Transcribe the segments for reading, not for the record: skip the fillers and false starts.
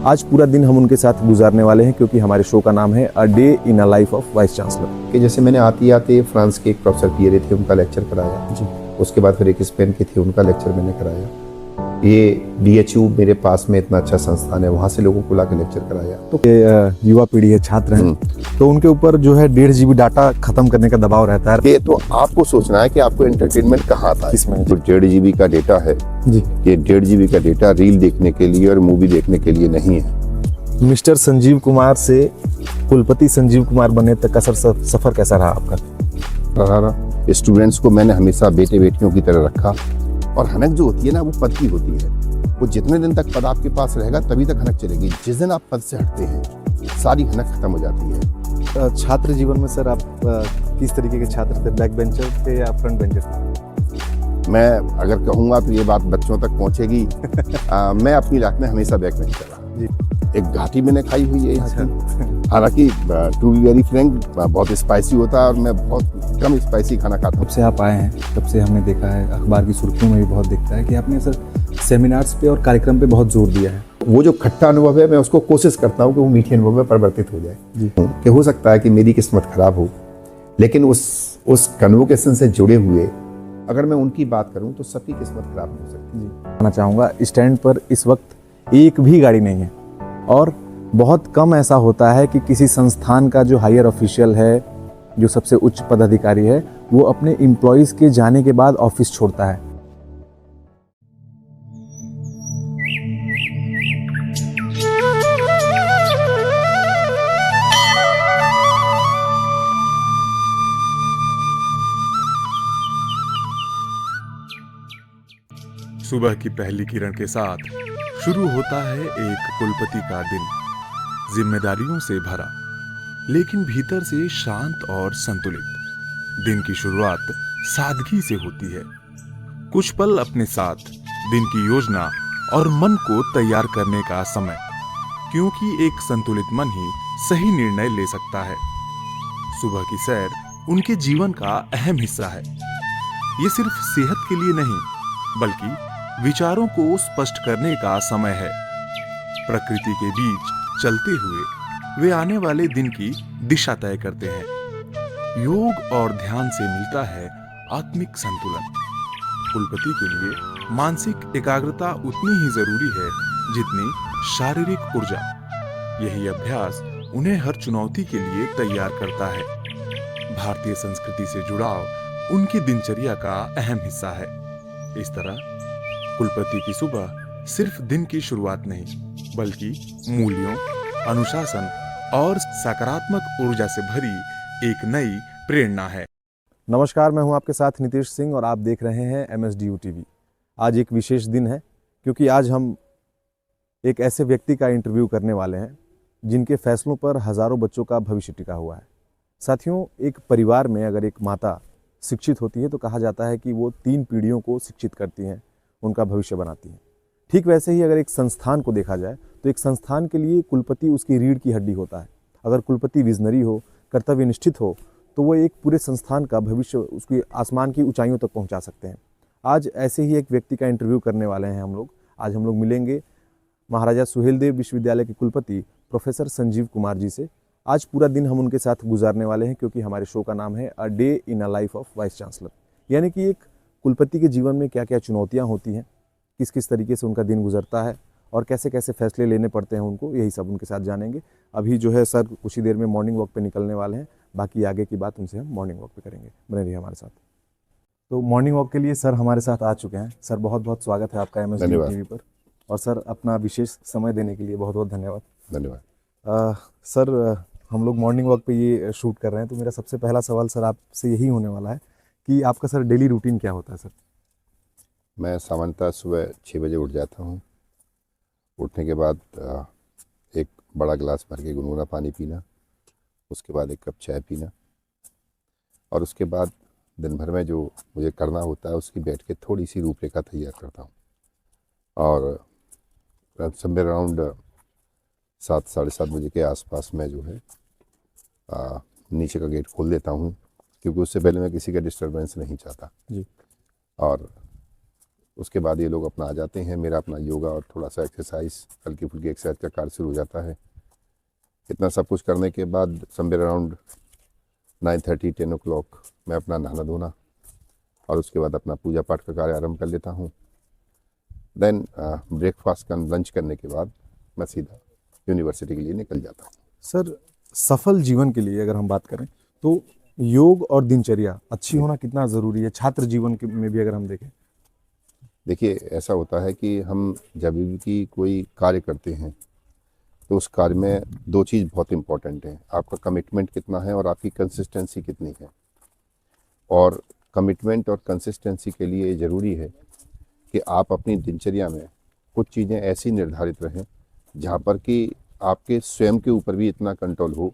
आज पूरा दिन हम उनके साथ गुजारने वाले हैं क्योंकि हमारे शो का नाम है a day in a life of vice chancellor. कि जैसे मैंने आते आते फ्रांस के एक प्रोफेसर पियरे थे, उनका लेक्चर कराया जी। उसके बाद फिर एक स्पेन के थे, उनका लेक्चर मैंने कराया। ये BHU मेरे पास में इतना अच्छा संस्थान है, वहाँ से लोगों को ला के लेक्चर कराया। तो युवा पीढ़ी है, छात्र हैं, तो उनके ऊपर जो है 1.5 GB डाटा खत्म करने का दबाव रहता है। ये तो आपको सोचना है कि आपको एंटरटेनमेंट कहाँ आता है। किसमें? जो 1.5 GB का डेटा है जी। ये 1.5 GB का डेटा रील देखने के लिए और मूवी देखने के लिए नहीं है। मिस्टर संजीव कुमार से कुलपति संजीव कुमार बनने तक का सफर कैसा रहा आपका? स्टूडेंट्स को मैंने हमेशा बेटे बेटियों की तरह रखा। और हनक जो होती है ना, वो पद की होती है। वो जितने दिन तक पद आपके पास रहेगा तभी तक हनक चलेगी। जिस दिन आप पद से हटते हैं सारी हनक खत्म हो जाती है। छात्र जीवन में सर आप किस तरीके के छात्र थे? बैक बेंचर थे या फ्रंट बेंचर थे? मैं अगर कहूँगा तो ये बात बच्चों तक पहुँचेगी। मैं अपनी लाइफ में हमेशा बैक बेंचर रहा। जी। एक घाटी मैंने खाई हुई है यहाँ की। हालांकि टू बी वेरी फ्रैंक बहुत स्पाइसी होता है और मैं बहुत कम स्पाइसी खाना खाता हूँ। जब से आप आए हैं तब से हमने देखा है, अखबार की सुर्खियों में भी बहुत दिखता है कि आपने सर सेमिनार्स पे और कार्यक्रम पे बहुत जोर दिया है। वो जो खट्टा अनुभव है मैं उसको कोशिश करता हूँ कि वो मीठे अनुभव में परिवर्तित हो जाए। जी। कि हो सकता है कि मेरी किस्मत खराब हो, लेकिन उस कन्वोकेशन से जुड़े हुए अगर मैं उनकी बात करूँ तो सबकी किस्मत खराब नहीं हो सकती। कहना चाहूँगा स्टैंड पर इस वक्त एक भी गाड़ी नहीं है और बहुत कम ऐसा होता है कि किसी संस्थान का जो हायर ऑफिशियल है, जो सबसे उच्च पदाधिकारी है, वो अपने एम्प्लॉयज़ के जाने के बाद ऑफिस छोड़ता है। सुबह की पहली किरण के साथ शुरू होता है एक कुलपति का दिन, जिम्मेदारियों से भरा लेकिन भीतर से शांत और संतुलित। दिन की शुरुआत सादगी से होती है। कुछ पल अपने साथ, दिन की योजना और मन को तैयार करने का समय, क्योंकि एक संतुलित मन ही सही निर्णय ले सकता है। सुबह की सैर उनके जीवन का अहम हिस्सा है। ये सिर्फ सेहत के लिए नहीं बल्कि विचारों को स्पष्ट करने का समय है। प्रकृति के बीच चलते हुए वे आने वाले दिन की दिशा तय करते हैं। योग और ध्यान से मिलता है आत्मिक संतुलन। कुलपति के लिए मानसिक एकाग्रता उतनी ही जरूरी है जितनी शारीरिक ऊर्जा। यही अभ्यास उन्हें हर चुनौती के लिए तैयार करता है। भारतीय संस्कृति से जुड़ाव उनकी दिनचर्या का अहम हिस्सा है। इस तरह कुलपति की सुबह सिर्फ दिन की शुरुआत नहीं बल्कि मूल्यों, अनुशासन और सकारात्मक ऊर्जा से भरी एक नई प्रेरणा है। नमस्कार, मैं हूं आपके साथ नितेश सिंह और आप देख रहे हैं MSDU TV। आज एक विशेष दिन है क्योंकि आज हम एक ऐसे व्यक्ति का इंटरव्यू करने वाले हैं जिनके फैसलों पर हजारों बच्चों का भविष्य टिका हुआ है। साथियों, एक परिवार में अगर एक माता शिक्षित होती है तो कहा जाता है कि वो 3 पीढ़ियों को शिक्षित करती हैं, उनका भविष्य बनाती हैं। ठीक वैसे ही अगर एक संस्थान को देखा जाए तो एक संस्थान के लिए कुलपति उसकी रीढ़ की हड्डी होता है। अगर कुलपति विजनरी हो, कर्तव्यनिष्ठित हो, तो वो एक पूरे संस्थान का भविष्य उसकी आसमान की ऊंचाइयों तक पहुंचा सकते हैं। आज ऐसे ही एक व्यक्ति का इंटरव्यू करने वाले हैं हम लोग। आज हम लोग मिलेंगे महाराजा सुहेलदेव विश्वविद्यालय के कुलपति प्रोफेसर संजीव कुमार जी से। आज पूरा दिन हम उनके साथ गुजारने वाले हैं क्योंकि हमारे शो का नाम है a day in a life of vice chancellor, यानी कि एक कुलपति के जीवन में क्या क्या चुनौतियाँ होती हैं, किस किस तरीके से उनका दिन गुजरता है और कैसे कैसे फैसले लेने पड़ते हैं उनको, यही सब उनके साथ जानेंगे। अभी जो है सर कुछ ही देर में मॉर्निंग वॉक पे निकलने वाले हैं, बाकी आगे की बात उनसे हम मॉर्निंग वॉक पे करेंगे। बने रहिए हमारे साथ। तो मॉर्निंग वॉक के लिए सर हमारे साथ आ चुके हैं। सर बहुत बहुत स्वागत है आपका MSDU TV पर, और सर अपना विशेष समय देने के लिए बहुत बहुत धन्यवाद। धन्यवाद। सर हम लोग मॉर्निंग वॉक पे ये शूट कर रहे हैं तो मेरा सबसे पहला सवाल सर आपसे यही होने वाला है कि आपका सर डेली रूटीन क्या होता है सर? मैं सामान्यतः सुबह 6 बजे उठ जाता हूँ। उठने के बाद एक बड़ा गिलास भर के गुनगुना पानी पीना, उसके बाद 1 कप चाय पीना, और उसके बाद दिन भर में जो मुझे करना होता है उसकी बैठ के थोड़ी सी रूपरेखा तैयार करता हूँ। और समवेयर अराउंड 7 साढ़े 7 बजे के आसपास मैं जो है नीचे का गेट खोल देता हूँ, क्योंकि उससे पहले मैं किसी का डिस्टर्बेंस नहीं चाहता जी। और उसके बाद ये लोग अपना आ जाते हैं, मेरा अपना योगा और थोड़ा सा एक्सरसाइज, हल्की फुल्की एक्सरसाइज का कार्य शुरू हो जाता है। इतना सब कुछ करने के बाद समवेयर अराउंड 9:30 10 o'clock मैं अपना नहाना धोना और उसके बाद अपना पूजा पाठ का कार्य आरंभ कर लेता हूँ। देन ब्रेकफास्ट का लंच करने के बाद मैं सीधा यूनिवर्सिटी के लिए निकल जाता हूँ। सर, सफल जीवन के लिए अगर हम बात करें तो योग और दिनचर्या अच्छी होना कितना ज़रूरी है, छात्र जीवन में भी अगर हम देखें? देखिए, ऐसा होता है कि हम जब भी कोई कार्य करते हैं तो उस कार्य में दो चीज़ बहुत इम्पोर्टेंट है, आपका कमिटमेंट कितना है और आपकी कंसिस्टेंसी कितनी है। और कमिटमेंट और कंसिस्टेंसी के लिए ज़रूरी है कि आप अपनी दिनचर्या में कुछ चीज़ें ऐसी निर्धारित रहें जहाँ पर कि आपके स्वयं के ऊपर भी इतना कंट्रोल हो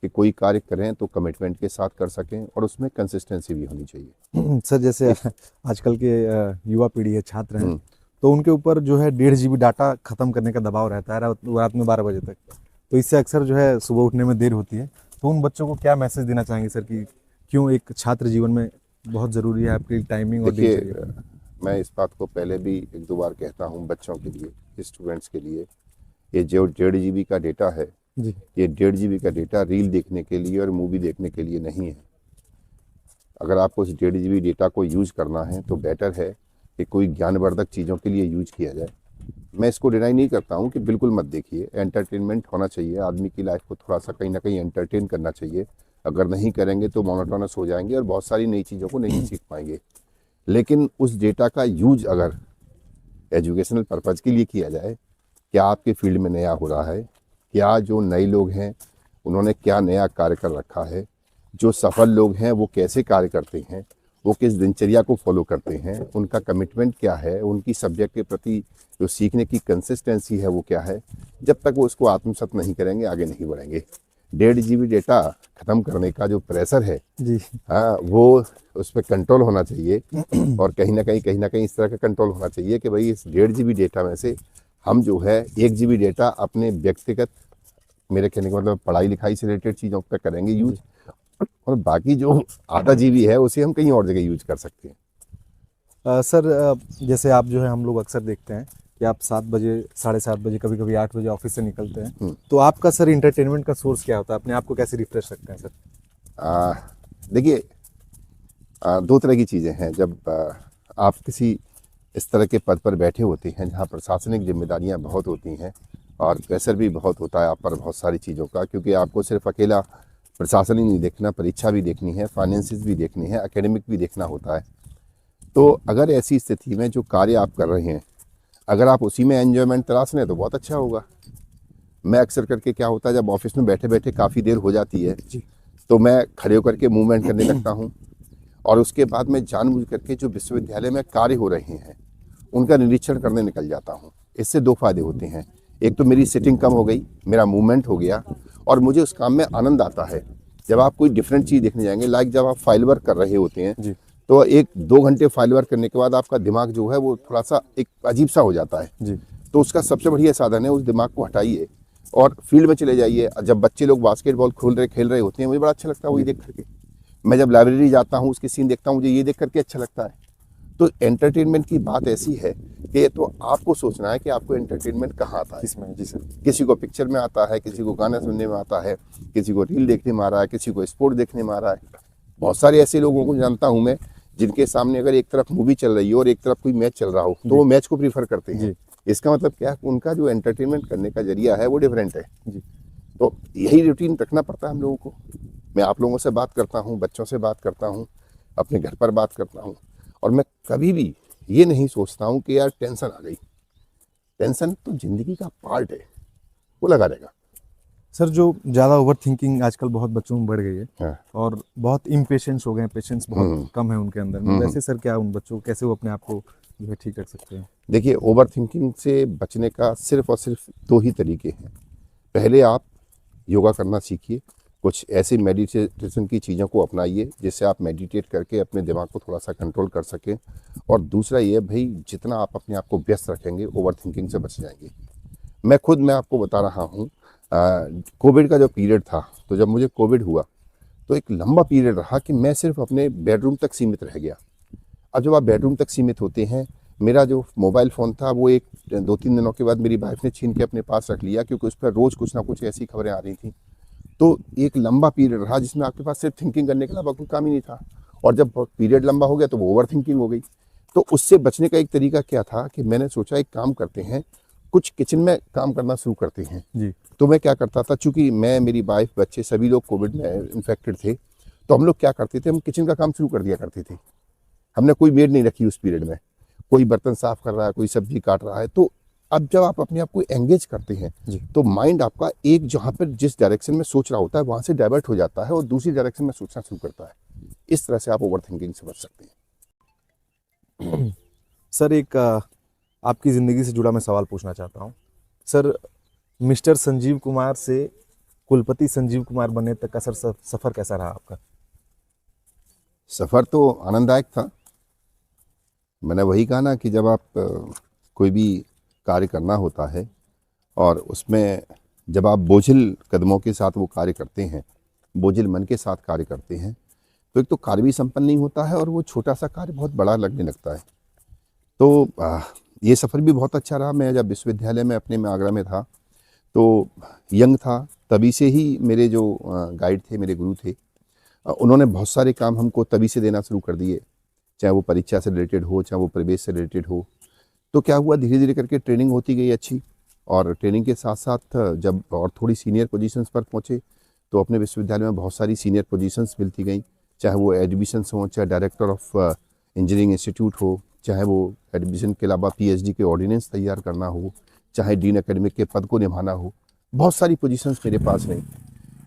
कि कोई कार्य करें तो कमिटमेंट के साथ कर सकें और उसमें कंसिस्टेंसी भी होनी चाहिए। सर, जैसे आजकल के युवा पीढ़ी है, छात्र हैं, तो उनके ऊपर जो है 1.5 GB डाटा खत्म करने का दबाव रहता है रात में 12 बजे तक, तो इससे अक्सर जो है सुबह उठने में देर होती है। तो उन बच्चों को क्या मैसेज देना चाहेंगे सर कि क्यों एक छात्र जीवन में बहुत ज़रूरी है आपकी टाइमिंग और देखिए, दिनचर्या? मैं इस बात को पहले भी 1-2 बार कहता हूँ बच्चों के लिए, स्टूडेंट्स के लिए, ये जो 1.5 GB का डेटा है, जी, ये 1.5 GB का डेटा रील देखने के लिए और मूवी देखने के लिए नहीं है। अगर आपको इस 1.5 GB डेटा को यूज़ करना है तो बेटर है कि कोई ज्ञानवर्धक चीज़ों के लिए यूज किया जाए। मैं इसको डिनाई नहीं करता हूँ कि बिल्कुल मत देखिए, एंटरटेनमेंट होना चाहिए, आदमी की लाइफ को थोड़ा सा कहीं ना कहीं एंटरटेन करना चाहिए। अगर नहीं करेंगे तो मोनोटोनस हो जाएंगे और बहुत सारी नई चीज़ों को नहीं सीख पाएंगे। लेकिन उस डेटा का यूज अगर एजुकेशनल पर्पज़ के लिए किया जाए, क्या आपके फील्ड में नया हो रहा है, क्या जो नए लोग हैं उन्होंने क्या नया कार्य कर रखा है, जो सफल लोग हैं वो कैसे कार्य करते हैं, वो किस दिनचर्या को फॉलो करते हैं, उनका कमिटमेंट क्या है, उनकी सब्जेक्ट के प्रति जो सीखने की कंसिस्टेंसी है वो क्या है, जब तक वो उसको आत्मसात नहीं करेंगे आगे नहीं बढ़ेंगे। 1.5 GB डेटा ख़त्म करने का जो प्रेशर है जी, हाँ, वो उस पर कंट्रोल होना चाहिए। और कहीं ना कहीं इस तरह का कंट्रोल होना चाहिए कि भाई इस 1.5 GB डेटा में से हम जो है 1 GB डेटा अपने व्यक्तिगत, मेरे कहने का मतलब पढ़ाई लिखाई से रिलेटेड चीज़ों पर करेंगे यूज, और बाकी जो आधा GB है उसे हम कहीं और जगह यूज कर सकते हैं। सर, जैसे आप जो है, हम लोग अक्सर देखते हैं कि आप 7 बजे, 7:30 बजे, कभी कभी 8 बजे ऑफिस से निकलते हैं, तो आपका सर इंटरटेनमेंट का सोर्स क्या होता है? अपने आप को कैसे रिफ्रेश रखते हैं सर? देखिए, दो तरह की चीज़ें हैं। जब आप किसी इस तरह के पद पर बैठे होते हैं जहाँ प्रशासनिक जिम्मेदारियाँ बहुत होती हैं और प्रेशर भी बहुत होता है आप पर बहुत सारी चीज़ों का, क्योंकि आपको सिर्फ अकेला प्रशासन ही नहीं देखना, परीक्षा भी देखनी है, फाइनेंसिस भी देखनी है, एकेडमिक भी देखना होता है। तो अगर ऐसी स्थिति में जो कार्य आप कर रहे हैं, अगर आप उसी में एन्जॉयमेंट तलाश रहे हैं तो बहुत अच्छा होगा। मैं अक्सर करके क्या होता है, जब ऑफिस में बैठे बैठे काफ़ी देर हो जाती है तो मैं खड़े होकर के मूवमेंट करने लगता हूँ और उसके बाद मैं जानबूझ करके जो विश्वविद्यालय में कार्य हो रहे हैं उनका निरीक्षण करने निकल जाता हूँ। इससे दो फायदे होते हैं, एक तो मेरी सिटिंग कम हो गई, मेरा मूवमेंट हो गया और मुझे उस काम में आनंद आता है। जब आप कोई डिफरेंट चीज़ देखने जाएंगे, लाइक जब आप फाइल वर्क कर रहे होते हैं जी, तो 1-2 घंटे फाइल वर्क करने के बाद आपका दिमाग जो है वो थोड़ा सा एक अजीब सा हो जाता है जी, तो उसका सबसे बढ़िया साधन है उस दिमाग को हटाइए और फील्ड में चले जाइए। जब बच्चे लोग बास्केटबॉल खेल रहे होते हैं, मुझे बड़ा अच्छा लगता है वही देख करके। मैं जब लाइब्रेरी जाता हूँ उसके सीन देखता हूँ, मुझे ये देख करके अच्छा लगता है। तो एंटरटेनमेंट की बात ऐसी है कि तो आपको सोचना है कि आपको एंटरटेनमेंट कहाँ आता है। इसमें जी सर, किसी को पिक्चर में आता है, किसी को गाना सुनने में आता है, किसी को रील देखने में आ रहा है, किसी को स्पोर्ट देखने में आ रहा है। बहुत सारे ऐसे लोगों को जानता हूँ मैं जिनके सामने अगर एक तरफ मूवी चल रही हो और एक तरफ कोई मैच चल रहा हो तो वो मैच को प्रीफर करते हैं। इसका मतलब क्या है, उनका जो एंटरटेनमेंट करने का जरिया है वो डिफरेंट है जी। तो यही रूटीन रखना पड़ता है हम लोगों को। मैं आप लोगों से बात करता हूँ, बच्चों से बात करता हूँ, अपने घर पर बात करता हूँ और मैं कभी भी ये नहीं सोचता हूँ कि यार टेंशन आ गई। टेंशन तो जिंदगी का पार्ट है, वो लगा रहेगा। सर, जो ज़्यादा ओवर थिंकिंग आजकल बहुत बच्चों में बढ़ गई है हाँ। और बहुत इम्पेशेंस हो गए हैं, पेशेंस बहुत कम है उनके अंदर में, वैसे सर क्या उन बच्चों को कैसे वो अपने आप को जो है ठीक रख सकते हैं? देखिए, ओवर थिंकिंग से बचने का सिर्फ और सिर्फ 2 ही तरीके हैं। पहले आप योगा करना सीखिए, कुछ ऐसे मेडिटेशन की चीज़ों को अपनाइए जिससे आप मेडिटेट करके अपने दिमाग को थोड़ा सा कंट्रोल कर सकें। और दूसरा ये भाई, जितना आप अपने आप को व्यस्त रखेंगे ओवर थिंकिंग से बच जाएंगे। मैं आपको बता रहा हूँ, कोविड का जो पीरियड था, तो जब मुझे कोविड हुआ तो एक लंबा पीरियड रहा कि मैं सिर्फ अपने बेडरूम तक सीमित रह गया। अब जब आप बेडरूम तक सीमित होते हैं मेरा जो मोबाइल फ़ोन था वो एक 2-3 दिनों के बाद मेरी वाइफ ने छीन के अपने पास रख लिया, क्योंकि उस पर रोज़ कुछ ना कुछ ऐसी खबरें आ रही थी। तो एक लंबा पीरियड रहा जिसमें आपके पास सिर्फ थिंकिंग करने के अलावा कोई काम ही नहीं था, और जब पीरियड लंबा हो गया तो वो ओवर थिंकिंग हो गई। तो उससे बचने का एक तरीका क्या था कि मैंने सोचा एक काम करते हैं, कुछ किचन में काम करना शुरू करते हैं। जी। तो मैं क्या करता था, चूंकि मैं, मेरी वाइफ, बच्चे सभी लोग कोविड में इन्फेक्टेड थे, तो हम लोग क्या करते थे, हम किचन का काम शुरू कर दिया करते थे। हमने कोई मेड नहीं रखी उस पीरियड में, कोई बर्तन साफ कर रहा है, कोई सब्जी काट रहा है। तो अब जब आप अपने आप को एंगेज करते हैं तो माइंड आपका एक जहाँ पर जिस डायरेक्शन में सोच रहा होता है वहाँ से डाइवर्ट हो जाता है और दूसरी डायरेक्शन में सोचना शुरू करता है। इस तरह से आप ओवर थिंकिंग से बच सकते हैं। सर एक आपकी ज़िंदगी से जुड़ा मैं सवाल पूछना चाहता हूँ। सर, मिस्टर संजीव कुमार से कुलपति संजीव कुमार बनने तक का सर सफ़र कैसा रहा आपका? सफ़र तो आनंददायक था। मैंने वही कहा ना कि जब आप कोई भी कार्य करना होता है और उसमें जब आप बोझिल कदमों के साथ वो कार्य करते हैं, बोझिल मन के साथ कार्य करते हैं, तो एक तो कार्य भी संपन्न नहीं होता है और वो छोटा सा कार्य बहुत बड़ा लगने लगता है। तो ये सफ़र भी बहुत अच्छा रहा। मैं जब विश्वविद्यालय में अपने में आगरा में था तो यंग था, तभी से ही मेरे जो गाइड थे, मेरे गुरु थे, उन्होंने बहुत सारे काम हमको तभी से देना शुरू कर दिए, चाहे वो परीक्षा से रिलेटेड हो, चाहे वो प्रवेश से रिलेटेड हो। तो क्या हुआ, धीरे धीरे करके ट्रेनिंग होती गई अच्छी, और ट्रेनिंग के साथ साथ जब और थोड़ी सीनियर पोजीशंस पर पहुँचे तो अपने विश्वविद्यालय में बहुत सारी सीनियर पोजीशंस मिलती गई, चाहे वो एडमिशन्स हों, चाहे डायरेक्टर ऑफ इंजीनियरिंग इंस्टीट्यूट हो, चाहे वो एडमिशन के अलावा पीएचडी के ऑर्डिनेंस तैयार करना हो, चाहे डीन एकेडमिक के पद को निभाना हो। बहुत सारी पोजीशंस मेरे पास रहीं।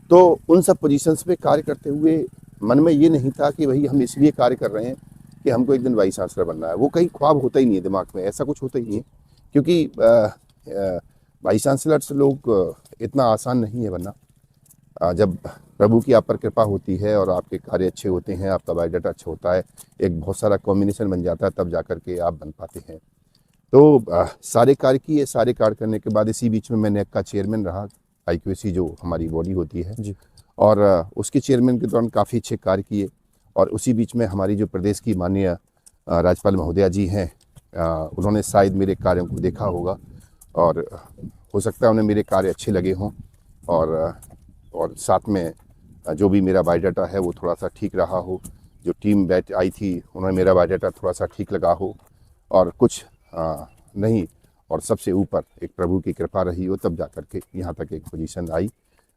तो उन सब पोजीशंस पे कार्य करते हुए मन में ये नहीं था कि भाई हम इसलिए कार्य कर रहे हैं कि हमको एक दिन वाइस चांसलर बनना है। वो कहीं ख्वाब होता ही नहीं है दिमाग में, ऐसा कुछ होता ही नहीं है, क्योंकि वाइस चांसलर से लोग इतना आसान नहीं है बनना। जब प्रभु की आप पर कृपा होती है और आपके कार्य अच्छे होते हैं, आपका बायोडाटा अच्छा होता है, एक बहुत सारा कॉम्बिनेशन बन जाता है, तब जा कर के आप बन पाते हैं। तो सारे कार्य किए, सारे कार्य करने के बाद इसी बीच में मैं नेक का चेयरमैन रहा, IQAC जो हमारी बॉडी होती है जी। और उसके चेयरमैन के दौरान काफ़ी अच्छे कार्य किए। और उसी बीच में हमारी जो प्रदेश की माननीय राज्यपाल महोदया जी हैं, उन्होंने शायद मेरे कार्यों को देखा होगा और हो सकता है उन्हें मेरे कार्य अच्छे लगे हों, और साथ में जो भी मेरा बायोडाटा है वो थोड़ा सा ठीक रहा हो, जो टीम बैठ आई थी उन्हें मेरा बायोडाटा थोड़ा सा ठीक लगा हो, और कुछ नहीं, और सबसे ऊपर एक प्रभु की कृपा रही हो, तब जा कर के यहाँ तक एक पोजीशन आई।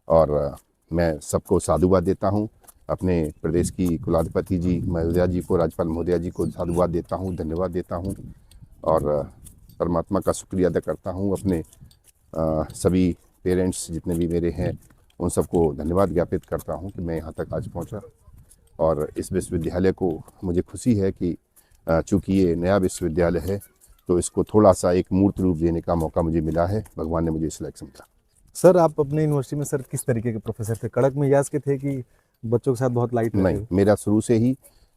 और मैं सबको साधुवाद देता हूँ, अपने प्रदेश की कुलाधिपति जी महोदया जी को, राज्यपाल महोदया जी को साधुवाद देता हूँ, धन्यवाद देता हूँ, और परमात्मा का शुक्रिया अदा करता हूँ। अपने सभी पेरेंट्स जितने भी मेरे हैं उन सबको धन्यवाद ज्ञापित करता हूँ कि मैं यहाँ तक आज पहुँचा। और इस विश्वविद्यालय को मुझे खुशी है कि चूँकि ये नया विश्वविद्यालय है तो इसको थोड़ा सा एक मूर्त रूप देने का मौका मुझे मिला है, भगवान ने मुझे सिलेक्शन दिया। सर, आप अपने यूनिवर्सिटी में सर किस तरीके के प्रोफेसर थे? कड़क मिजाज के थे कि बच्चों के साथ बहुत लाइट रहते नहीं, थे? मेरा शुरू से ही,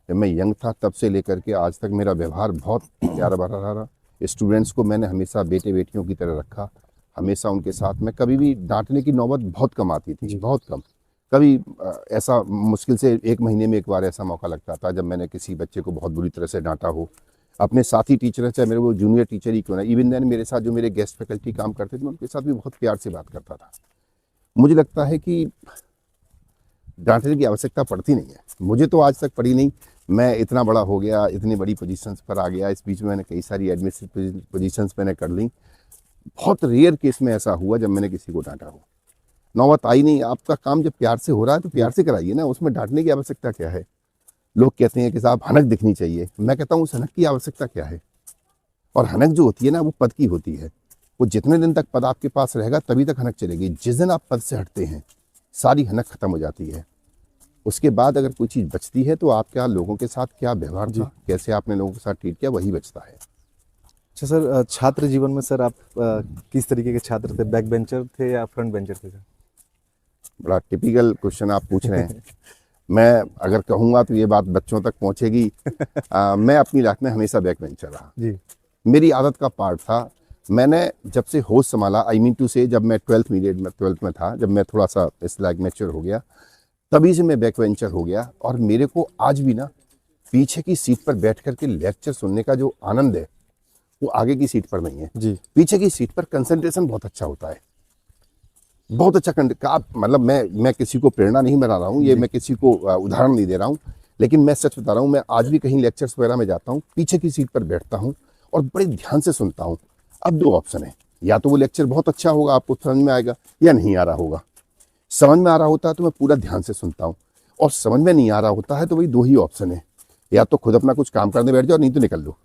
जब मैं यंग था तब से लेकर के आज तक मेरा व्यवहार बहुत प्यारा भरा रहा। स्टूडेंट्स को मैंने हमेशा बेटे बेटियों की तरह रखा, हमेशा उनके साथ में कभी भी डांटने की नौबत बहुत कम आती थी, बहुत कम। कभी ऐसा मुश्किल से 1 महीने में एक बार ऐसा मौका लगता था जब मैंने किसी बच्चे को बहुत बुरी तरह से डांटा हो। अपने साथी टीचर, चाहे मेरे वो जूनियर टीचर ही क्यों ना, इवन देन मेरे साथ जो मेरे गेस्ट फैकल्टी काम करते थे मैं उनके साथ भी बहुत प्यार से बात करता था। मुझे लगता है कि डांटने की आवश्यकता पड़ती नहीं है, मुझे तो आज तक पड़ी नहीं। मैं इतना बड़ा हो गया, इतनी बड़ी पोजीशंस पर आ गया, इस बीच में मैंने कई सारी एडमिनिस्ट्रेटिव पोजीशंस मैंने कर ली। बहुत रेयर केस में ऐसा हुआ जब मैंने किसी को डांटा हो, नौबत आई नहीं। आपका काम जब प्यार से हो रहा है तो प्यार से कराइए ना, उसमें डांटने की आवश्यकता क्या है? लोग कहते हैं कि साहब हनक दिखनी चाहिए, मैं कहता हूँ उस हनक की आवश्यकता क्या है? और हनक जो होती है ना वो पद की होती है, वो जितने दिन तक पद आपके पास रहेगा तभी तक हनक चलेगी। जिस दिन आप पद से हटते हैं सारी हनक खत्म हो जाती है। उसके बाद अगर कोई चीज़ बचती है तो आप क्या लोगों के साथ क्या व्यवहार था, कैसे आपने लोगों के साथ ट्रीट किया, वही बचता है। अच्छा सर, छात्र जीवन में सर आप किस तरीके के छात्र थे? बैक बेंचर थे या फ्रंट बेंचर थे सर? बड़ा टिपिकल क्वेश्चन आप पूछ रहे हैं। मैं अगर कहूँगा तो ये बात बच्चों तक पहुँचेगी। मैं अपनी लाइफ में हमेशा बैक बेंचर रहा जी। मेरी आदत का पार्ट था। मैंने जब से होश संभाला, आई मीन टू से, जब मैं 12th में था, जब मैं थोड़ा सा इस लाइक मैच्योर हो गया, तभी से मैं बैक बेंचर हो गया। और मेरे को आज भी ना पीछे की सीट पर बैठ कर के लेक्चर सुनने का जो आनंद है वो आगे की सीट पर नहीं है। जी पीछे की सीट पर कंसंट्रेशन बहुत अच्छा होता है, बहुत अच्छा आप मतलब मैं किसी को प्रेरणा नहीं बना रहा हूँ, ये मैं किसी को उदाहरण नहीं दे रहा हूँ, लेकिन मैं सच बता रहा हूँ। मैं आज भी कहीं लेक्चर्स वगैरह में जाता हूँ, पीछे की सीट पर बैठता हूँ और बड़े ध्यान से सुनता हूँ। अब दो ऑप्शन है, या तो वो लेक्चर बहुत अच्छा होगा, आपको समझ में आएगा, या नहीं आ रहा होगा। समझ में आ रहा होता है तो मैं पूरा ध्यान से सुनता हूँ, और समझ में नहीं आ रहा होता है तो वही दो ही ऑप्शन है, या तो खुद अपना कुछ काम करने बैठ जाओ, नहीं तो निकल लो।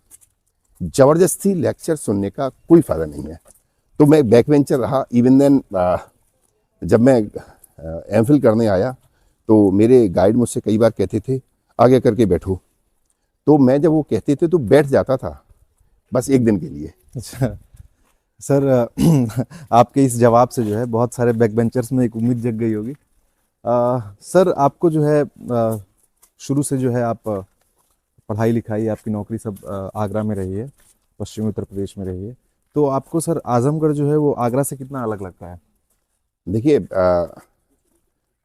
जबरदस्ती लेक्चर सुनने का कोई फायदा नहीं है। तो मैं बैक बेंचर रहा। इवन देन जब मैं एमफिल करने आया तो मेरे गाइड मुझसे कई बार कहते थे आगे करके बैठो, तो मैं जब वो कहते थे तो बैठ जाता था, बस एक दिन के लिए। अच्छा सर, आपके इस जवाब से जो है बहुत सारे बैक बेंचर्स में एक उम्मीद जग गई होगी। सर आपको जो है शुरू से जो है आप पढ़ाई लिखाई, आपकी नौकरी सब आगरा में रही है, पश्चिमी उत्तर प्रदेश में रही है, तो आपको सर आजमगढ़ जो है वो आगरा से कितना अलग लगता है? देखिए,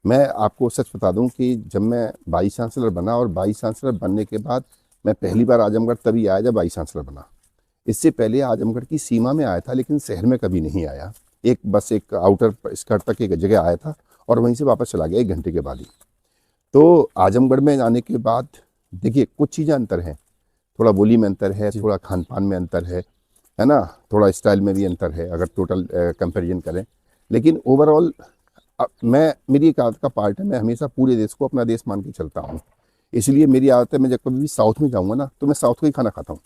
मैं आपको सच बता दूं कि जब मैं वाइस चांसलर बना, और वाइस चांसलर बनने के बाद मैं पहली बार आजमगढ़ तभी आया जब वाइस चांसलर बना। इससे पहले आजमगढ़ की सीमा में आया था, लेकिन शहर में कभी नहीं आया। बस एक आउटर स्कर्ट तक एक जगह आया था और वहीं से वापस चला गया 1 घंटे के बाद ही। तो आजमगढ़ में आने के बाद देखिए कुछ चीज़ें अंतर हैं, थोड़ा बोली में अंतर है, थोड़ा खान पान में अंतर है ना, थोड़ा स्टाइल में भी अंतर है अगर टोटल कंपैरिजन करें। लेकिन ओवरऑल मेरी एक आदत का पार्ट है, मैं हमेशा पूरे देश को अपना देश मान के चलता हूँ। इसलिए मेरी आदत है, मैं जब कभी भी साउथ में जाऊँगा ना तो मैं साउथ का ही खाना खाता हूँ।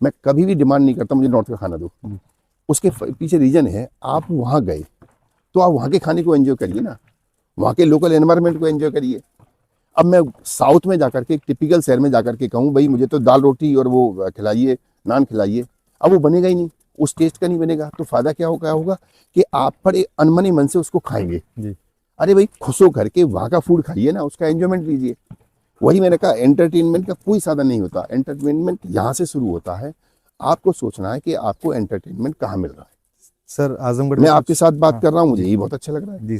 मैं कभी भी डिमांड नहीं करता मुझे नॉर्थ का खाना दो। उसके पीछे रीज़न है, आप वहाँ गए तो आप वहाँ के खाने को एंजॉय करिए ना, वहाँ के लोकल एनवायरनमेंट को एंजॉय करिए। अब मैं साउथ में जाकर के, एक टिपिकल शहर में जाकर के कहूँ भाई मुझे तो दाल रोटी और वो खिलाइए, नान खिलाइए, अब वो बनेगा ही नहीं, उस टेस्ट का नहीं बनेगा। तो फायदा क्या होगा कि आप पर एक अनमनी मन से उसको खाएंगे जी। अरे भाई खुश होकर के वहाँ का फूड खाइए ना, उसका एंजॉयमेंट लीजिए। वही मैंने कहा, एंटरटेनमेंट का कोई साधन नहीं होता, एंटरटेनमेंट यहाँ से शुरू होता है। आपको सोचना है कि आपको एंटरटेनमेंट कहाँ मिल रहा है। सर आजमगढ़ मैं में आपके साथ बात हाँ, कर रहा हूँ, मुझे ये बहुत अच्छा लग रहा है। जी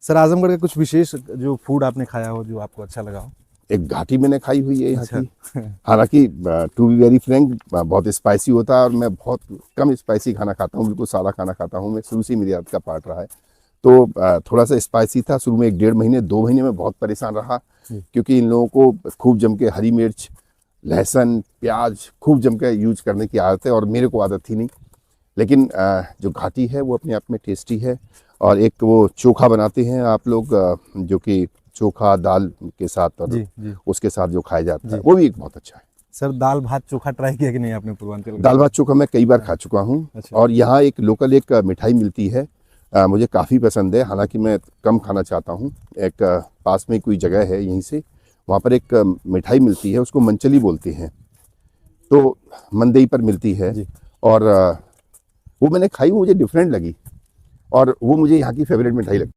सर आजमगढ़ का कुछ विशेष जो फूड आपने खाया हो जो आपको अच्छा लगा हो? एक घाटी मैंने खाई हुई है यहाँ अच्छा। की, हालांकि टू बी वेरी फ्रैंक बहुत स्पाइसी होता है और मैं बहुत कम स्पाइसी खाना खाता हूँ, बिल्कुल सादा खाना खाता हूँ। मैं शुरू से मेरी आदत का पार्ट रहा है। तो थोड़ा सा स्पाइसी था शुरू में, 1-1.5 महीने 2 महीने में बहुत परेशान रहा, क्योंकि इन लोगों को खूब जम के हरी मिर्च, लहसुन, प्याज खूब जम के यूज करने की आदत है और मेरे को आदत थी नहीं। लेकिन जो घाटी है वो अपने आप में टेस्टी है। और एक वो चोखा बनाते हैं आप लोग, जो कि चोखा दाल के साथ और जी। उसके साथ जो खाया जाता है वो भी एक बहुत अच्छा है। सर दाल भात चोखा ट्राई किया कि नहीं आपने पूर्वांचल का? दाल भात चोखा मैं कई बार खा चुका हूँ। अच्छा। और यहाँ एक लोकल एक मिठाई मिलती है, मुझे काफ़ी पसंद है, हालांकि मैं कम खाना चाहता हूँ। एक पास में कोई जगह है यहीं से, वहाँ पर एक मिठाई मिलती है, उसको मंचली बोलते हैं, तो मंदई पर मिलती है। जी। और वो मैंने खाई, मुझे डिफरेंट लगी और वो मुझे यहाँ की फेवरेट मिठाई लगी।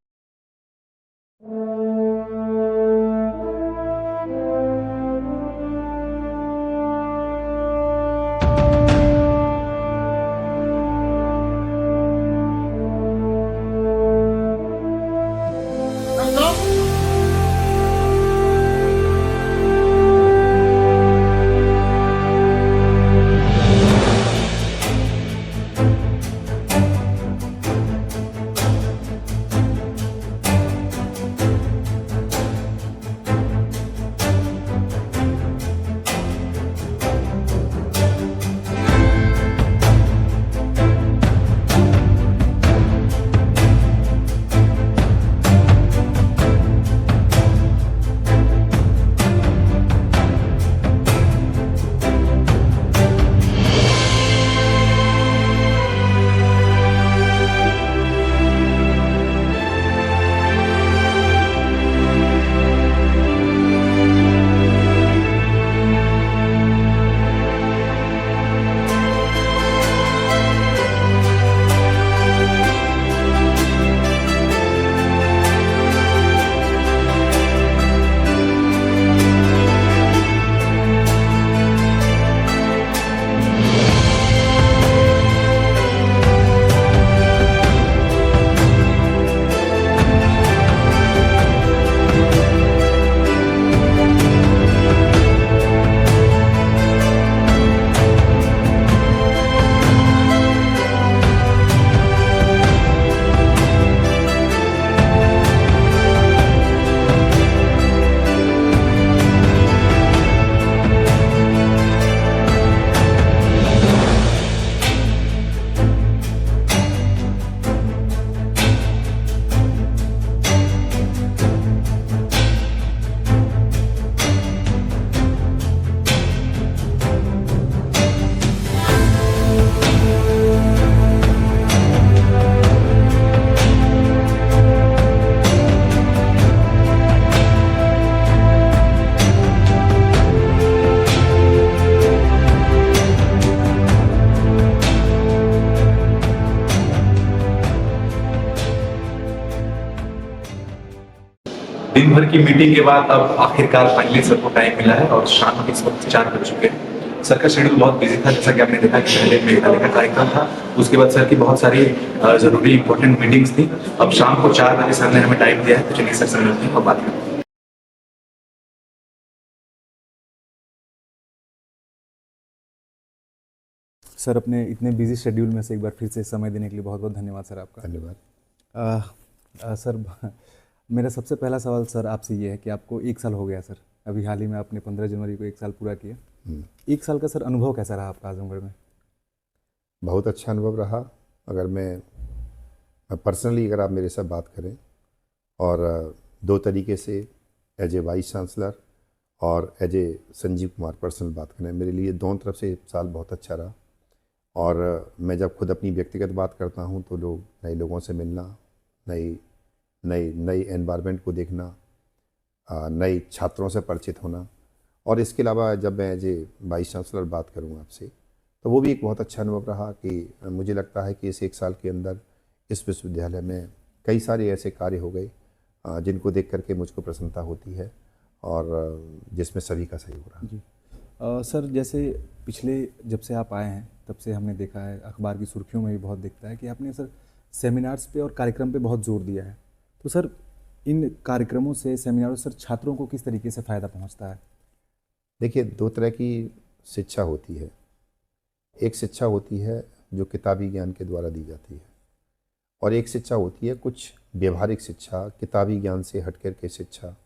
दिन भर की मीटिंग के बाद अब आखिरकार फाइनली सर को टाइम मिला है और शाम के इस वक्त 4 बज चुके हैं। सर का शेड्यूल बहुत बिजी था, जैसा कि आपने देखा कि पहले मेघालय का कार्यक्रम था, उसके बाद सर की बहुत सारी जरूरी इंपॉर्टेंट मीटिंग्स थी। अब शाम को 4 बजे सर ने हमें टाइम दिया है, तो चलिए सर से मिलते हैं और बात करते हैं। सर, अपने इतने बिजी शेड्यूल में से एक बार फिर से समय देने के लिए बहुत बहुत धन्यवाद सर आपका। धन्यवाद। सर, मेरा सबसे पहला सवाल सर आपसे ये है कि आपको 1 साल हो गया सर, अभी हाल ही में आपने 15 जनवरी को 1 साल पूरा किया। 1 साल का सर अनुभव कैसा रहा आपका आजमगढ़ में? बहुत अच्छा अनुभव रहा। अगर मैं पर्सनली अगर आप मेरे साथ बात करें और 2 तरीके से एज ए वाइस चांसलर और as a Sanjeev Kumar personal बात करें, मेरे लिए दोनों तरफ से 1 साल बहुत अच्छा रहा। और मैं जब खुद अपनी व्यक्तिगत बात करता हूं तो नए लोगों से मिलना, नई एनवायरनमेंट को देखना, नए छात्रों से परिचित होना, और इसके अलावा जब मैं एज ए वाइस चांसलर बात करूं आपसे तो वो भी एक बहुत अच्छा अनुभव रहा कि मुझे लगता है कि इस 1 साल के अंदर इस विश्वविद्यालय में कई सारे ऐसे कार्य हो गए जिनको देख करके मुझको प्रसन्नता होती है और जिसमें सभी का सहयोग रहा। जी सर, जैसे पिछले जब से आप आए हैं तब से हमने देखा है, अखबार की सुर्खियों में भी बहुत दिखता है कि आपने सर सेमिनार्स पे और कार्यक्रम पे बहुत जोर दिया है। तो सर, इन कार्यक्रमों से, सेमिनारों से सर छात्रों को किस तरीके से फ़ायदा पहुंचता है? देखिए, 2 तरह की शिक्षा होती है। एक शिक्षा होती है जो किताबी ज्ञान के द्वारा दी जाती है, और एक शिक्षा होती है कुछ व्यवहारिक शिक्षा, किताबी ज्ञान से हट कर के शिक्षा।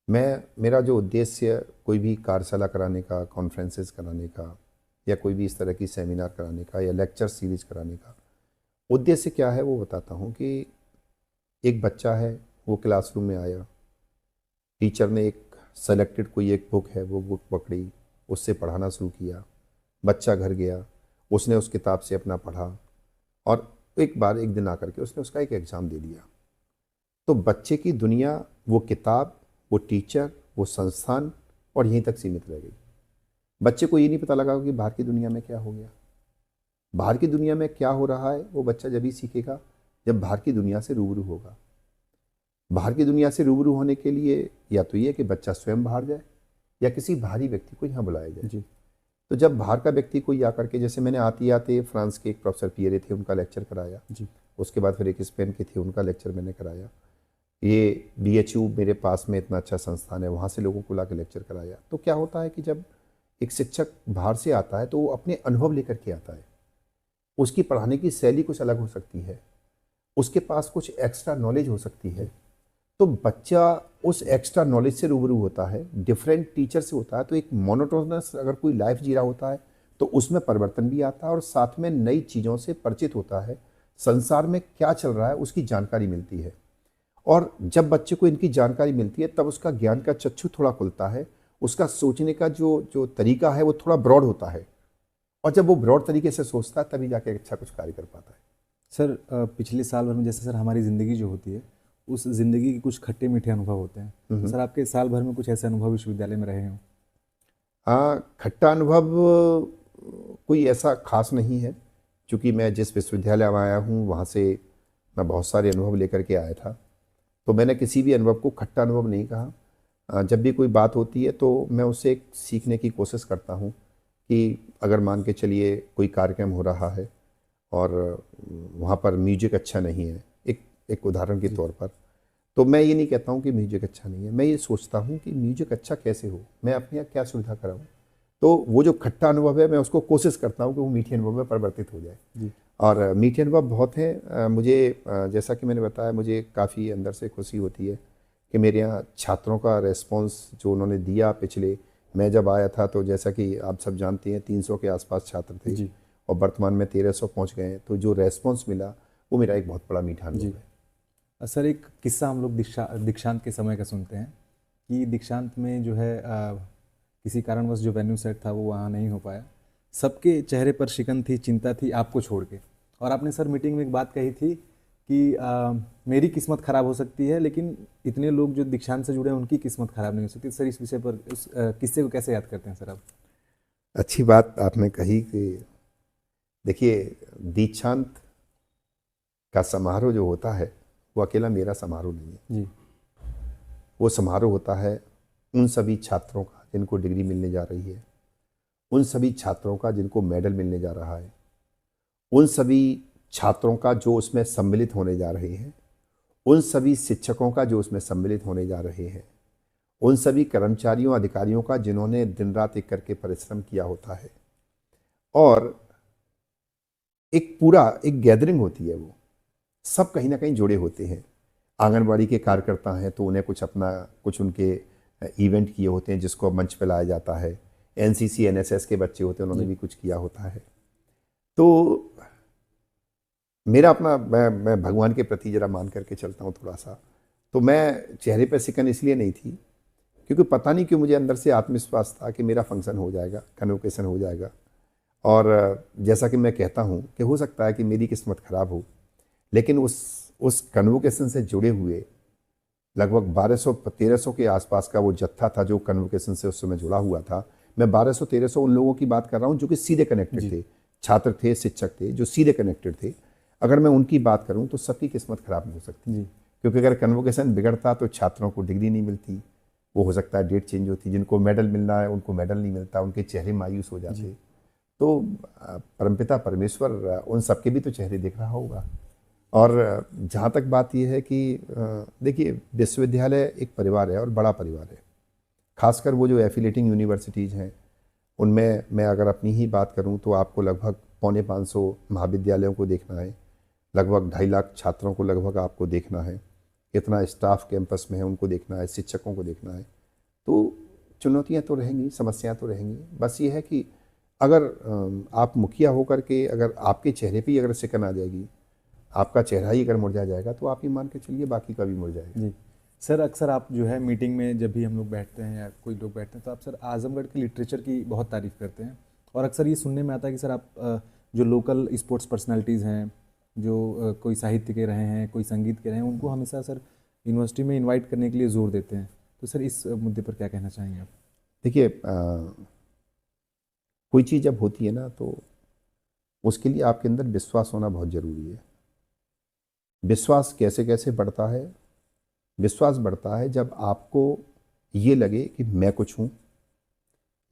मेरा जो उद्देश्य कोई भी कार्यशाला कराने का, कॉन्फ्रेंसेस कराने का, या कोई भी इस तरह की सेमिनार कराने का या लेक्चर सीरीज कराने का उद्देश्य क्या है वो बताता हूँ। कि एक बच्चा है, वो क्लासरूम में आया, टीचर ने एक सेलेक्टेड कोई एक बुक है, वो बुक पकड़ी, उससे पढ़ाना शुरू किया। बच्चा घर गया, उसने उस किताब से अपना पढ़ा, और एक दिन आकर के उसने उसका एक एग्ज़ाम दे दिया। तो बच्चे की दुनिया वो किताब, वो टीचर, वो संस्थान और यहीं तक सीमित रह गई। बच्चे को ये नहीं पता लगा कि बाहर की दुनिया में क्या हो गया। बाहर की दुनिया में क्या हो रहा है वो बच्चा जब ही सीखेगा जब बाहर की दुनिया से रूबरू होगा। बाहर की दुनिया से रूबरू होने के लिए या तो ये कि बच्चा स्वयं बाहर जाए या किसी बाहरी व्यक्ति को यहाँ बुलाया जाए। जी। तो जब बाहर का व्यक्ति कोई आकर के, जैसे मैंने आते आते फ्रांस के एक प्रोफेसर पियरे थे, उनका लेक्चर कराया। जी। उसके बाद फिर एक स्पेन के थे, उनका लेक्चर मैंने कराया। ये BHU मेरे पास में इतना अच्छा संस्थान है, वहाँ से लोगों को ला के लेक्चर कराया। तो क्या होता है कि जब एक शिक्षक बाहर से आता है तो वो अपने अनुभव लेकर के आता है। उसकी पढ़ाने की शैली कुछ अलग हो सकती है, उसके पास कुछ एक्स्ट्रा नॉलेज हो सकती है। तो बच्चा उस एक्स्ट्रा नॉलेज से रूबरू होता है, डिफरेंट टीचर से होता है। तो एक मोनोटोनस अगर कोई लाइफ जी रहा होता है तो उसमें परिवर्तन भी आता है और साथ में नई चीज़ों से परिचित होता है। संसार में क्या चल रहा है उसकी जानकारी मिलती है, और जब बच्चे को इनकी जानकारी मिलती है तब उसका ज्ञान का चक्षु थोड़ा खुलता है, उसका सोचने का जो तरीका है वो थोड़ा ब्रॉड होता है, और जब वो ब्रॉड तरीके से सोचता है तभी जाके अच्छा कुछ कार्य कर पाता है। सर, पिछले साल भर में जैसे सर हमारी ज़िंदगी जो होती है, उस ज़िंदगी के कुछ खट्टे मीठे अनुभव होते हैं। तो सर, आपके साल भर में कुछ ऐसे अनुभव विश्वविद्यालय में रहे हों? हाँ, खट्टा अनुभव कोई ऐसा खास नहीं है, क्योंकि मैं जिस विश्वविद्यालय में आया हूँ वहाँ से मैं बहुत सारे अनुभव लेकर के आया था। तो मैंने किसी भी अनुभव को खट्टा अनुभव नहीं कहा। जब भी कोई बात होती है तो मैं उससे एक सीखने की कोशिश करता हूँ कि अगर मान के चलिए कोई कार्यक्रम हो रहा है और वहाँ पर म्यूजिक अच्छा नहीं है, एक उदाहरण के तौर पर, तो मैं ये नहीं कहता हूँ कि म्यूजिक अच्छा नहीं है, मैं ये सोचता हूँ कि म्यूजिक अच्छा कैसे हो, मैं अपने यहाँ क्या सुविधा कराऊँ। तो वो जो खट्टा अनुभव है मैं उसको कोशिश करता हूँ कि वो मीठे अनुभव में परिवर्तित हो जाए। जी। और मीठे अनुभव बहुत हैं। मुझे जैसा कि मैंने बताया, मुझे काफ़ी अंदर से खुशी होती है कि मेरे यहाँ छात्रों का रेस्पॉन्स जो उन्होंने दिया। पिछले मैं जब आया था तो जैसा कि आप सब जानते हैं 300 के आसपास छात्र थे। जी। और वर्तमान में 1300 पहुँच गए हैं। तो जो रेस्पॉन्स मिला वो मेरा एक बहुत बड़ा मीठा अनुभव है। सर, एक किस्सा हम लोग दीक्षांत के समय का सुनते हैं कि दीक्षांत में जो है किसी कारणवश जो वेन्यू सेट था वो वहाँ नहीं हो पाया। सबके चेहरे पर शिकन थी, चिंता थी, आपको छोड़ के। और आपने सर मीटिंग में एक बात कही थी कि मेरी किस्मत ख़राब हो सकती है, लेकिन इतने लोग जो दीक्षांत से जुड़े हैं उनकी किस्मत ख़राब नहीं हो सकती। सर, इस विषय पर उस किस्से को कैसे याद करते हैं सर आप? अच्छी बात आपने कही कि देखिए, दीक्षांत का समारोह जो होता है वो अकेला मेरा समारोह नहीं है। जी। वो समारोह होता है उन सभी छात्रों का जिनको डिग्री मिलने जा रही है, उन सभी छात्रों का जिनको मेडल मिलने जा रहा है, उन सभी छात्रों का जो उसमें सम्मिलित होने जा रहे हैं, उन सभी शिक्षकों का जो उसमें सम्मिलित होने जा रहे हैं, उन सभी कर्मचारियों अधिकारियों का जिन्होंने दिन रात एक करके परिश्रम किया होता है। और एक गैदरिंग होती है, वो सब कहीं ना कहीं जुड़े होते हैं। आंगनबाड़ी के कार्यकर्ता हैं तो उन्हें कुछ उनके इवेंट किए होते हैं जिसको मंच पे लाया जाता है। एनसीसी एनएसएस के बच्चे होते हैं, उन्होंने भी कुछ किया होता है। तो मेरा अपना मैं भगवान के प्रति जरा मान करके चलता हूँ थोड़ा सा, तो मैं चेहरे पे सिकन इसलिए नहीं थी क्योंकि पता नहीं क्यों मुझे अंदर से आत्मविश्वास था कि मेरा फंक्शन हो जाएगा, कन्वोकेशन हो जाएगा। और जैसा कि मैं कहता हूँ कि हो सकता है कि मेरी किस्मत ख़राब हो, लेकिन उस कन्वोकेशन से जुड़े हुए लगभग 1200-1300 के आसपास का वो जत्था था जो कन्वोकेशन से उस समय जुड़ा हुआ था। मैं 1200-1300 उन लोगों की बात कर रहा हूँ जो कि सीधे कनेक्टेड थे, छात्र थे, शिक्षक थे, जो सीधे कनेक्टेड थे। अगर मैं उनकी बात करूँ तो सबकी किस्मत ख़राब हो सकती है, क्योंकि अगर कन्वोकेशन बिगड़ता तो छात्रों को डिग्री नहीं मिलती, वो हो सकता है डेट चेंज होती, जिनको मेडल मिलना है उनको मेडल नहीं मिलता, उनके चेहरे मायूस हो जाते। तो परमपिता परमेश्वर उन सबके भी तो चेहरे देख रहा होगा। और जहाँ तक बात यह है कि देखिए, विश्वविद्यालय एक परिवार है और बड़ा परिवार है। खासकर वो जो एफिलेटिंग यूनिवर्सिटीज़ हैं उनमें मैं अगर अपनी ही बात करूँ तो आपको लगभग 450 महाविद्यालयों को देखना है, लगभग 2.5 लाख छात्रों को लगभग आपको देखना है, कितना स्टाफ कैंपस में है उनको देखना है, शिक्षकों को देखना है। तो चुनौतियाँ तो रहेंगी, समस्याएं तो रहेंगी। बस ये है कि अगर आप मुखिया होकर के अगर आपके चेहरे पे ही अगर सिकन आ जाएगी, आपका चेहरा ही अगर मुरझा जाएगा, तो आप ही मान के चलिए बाकी का भी मुरझाएगा। जी सर, अक्सर आप जो है मीटिंग में जब भी हम लोग बैठते हैं या कोई लोग बैठते हैं तो आप सर आजमगढ़ के लिटरेचर की बहुत तारीफ़ करते हैं, और अक्सर ये सुनने में आता है कि सर आप जो लोकल स्पोर्ट्स पर्सनालिटीज़ हैं, जो कोई साहित्य के रहे हैं, कोई संगीत के रहे हैं, उनको हमेशा सर यूनिवर्सिटी में इनवाइट करने के लिए ज़ोर देते हैं। तो सर इस मुद्दे पर क्या कहना चाहेंगे आप? देखिए, कोई चीज़ जब होती है ना तो उसके लिए आपके अंदर विश्वास होना बहुत ज़रूरी है। विश्वास कैसे कैसे बढ़ता है? विश्वास बढ़ता है जब आपको ये लगे कि मैं कुछ हूँ,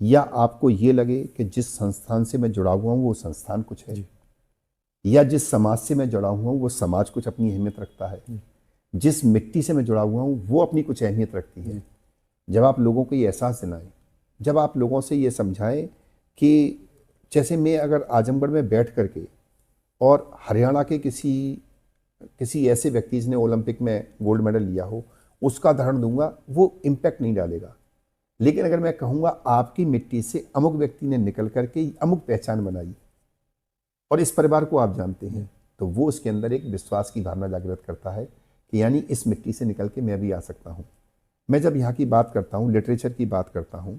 या आपको ये लगे कि जिस संस्थान से मैं जुड़ा हुआ हूँ वो संस्थान कुछ है, या जिस समाज से मैं जुड़ा हुआ हूँ वो समाज कुछ अपनी अहमियत रखता है, जिस मिट्टी से मैं जुड़ा हुआ हूँ वो अपनी कुछ अहमियत रखती है। जब आप लोगों को ये एहसास दिलाएं, जब आप लोगों से ये समझाएं कि जैसे मैं अगर आजमगढ़ में बैठ करके और हरियाणा के किसी ऐसे व्यक्ति जिसने ओलंपिक में गोल्ड मेडल लिया हो उसका उदाहरण दूंगा, वो इम्पैक्ट नहीं डालेगा। लेकिन अगर मैं कहूँगा आपकी मिट्टी से अमुक व्यक्ति ने निकल करके अमुक पहचान बनाई और इस परिवार को आप जानते हैं, तो वो उसके अंदर एक विश्वास की भावना जागृत करता है कि यानी इस मिट्टी से निकल के मैं भी आ सकता हूँ। मैं जब यहाँ की बात करता हूँ, लिटरेचर की बात करता हूँ,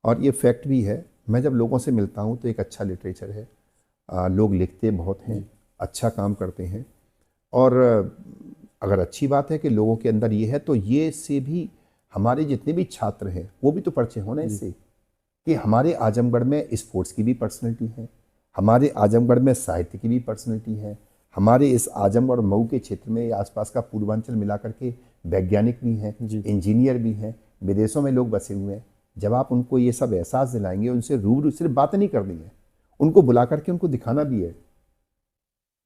और ये फैक्ट भी है, मैं जब लोगों से मिलता हूँ तो एक अच्छा लिटरेचर है, लोग लिखते बहुत हैं, अच्छा काम करते हैं। और अगर अच्छी बात है कि लोगों के अंदर ये है, तो ये से भी हमारे जितने भी छात्र हैं वो भी तो परिचय होना इससे कि हमारे आजमगढ़ में स्पोर्ट्स की भी पर्सनैलिटी है, हमारे आजमगढ़ में साहित्य की भी पर्सनैलिटी है, हमारे इस आजमगढ़ मऊ के क्षेत्र में आसपास का पूर्वांचल मिला करके वैज्ञानिक भी हैं, इंजीनियर भी हैं, विदेशों में लोग बसे हुए हैं। जब आप उनको ये सब एहसास दिलाएंगे, उनसे रूबरू सिर्फ बातें नहीं करनी है, उनको बुला करके उनको दिखाना भी है।